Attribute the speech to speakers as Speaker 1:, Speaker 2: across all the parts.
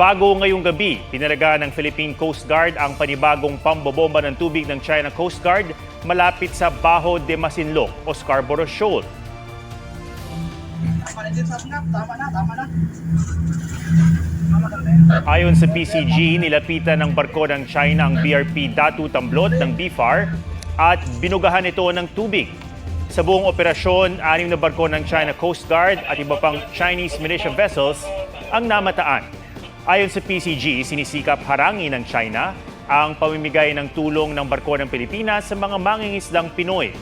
Speaker 1: Bago ngayong gabi, pinalaga ng Philippine Coast Guard ang panibagong pambobomba ng tubig ng China Coast Guard malapit sa Bajo de Masinloc o Scarborough Shoal. Ayon sa PCG, nilapitan ng barko ng China ang BRP Datu Tamblot ng BFAR at binugahan ito ng tubig. Sa buong operasyon, 6 na barko ng China Coast Guard at iba pang Chinese militia vessels ang namataan. Ayon sa PCG, sinisikap harangin ng China ang pamimigay ng tulong ng barko ng Pilipinas sa mga mangingisdang Pinoy.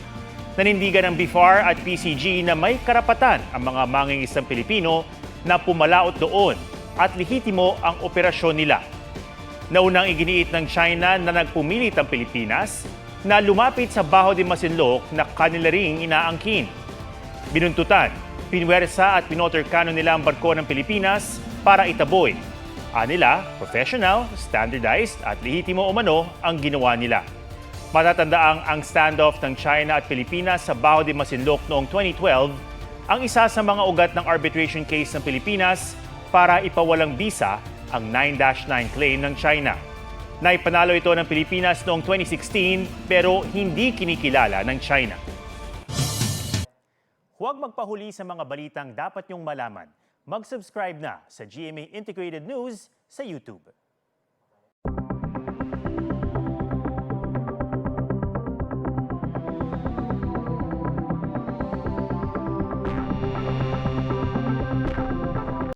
Speaker 1: Nanindigan ng BFAR at PCG na may karapatan ang mga mangingisdang Pilipino na pumalaot doon at lehitimo ang operasyon nila. Naunang iginiit ng China na nagpumilit ang Pilipinas na lumapit sa Bajo de Masinloc na kanila ring inaangkin. Binuntutan, pinwersa at pinotorkano nila ang barko ng Pilipinas para itaboy. Anila, professional, standardized at lehitimo umano ang ginawa nila. Matatandaang ang standoff ng China at Pilipinas sa Bajo de Masinloc noong 2012 ang isa sa mga ugat ng arbitration case ng Pilipinas para ipawalang bisa ang 9-9 claim ng China. Naipanalo ito ng Pilipinas noong 2016 pero hindi kinikilala ng China. Huwag magpahuli sa mga balitang dapat niyong malaman. Mag-subscribe na sa GMA Integrated News sa YouTube.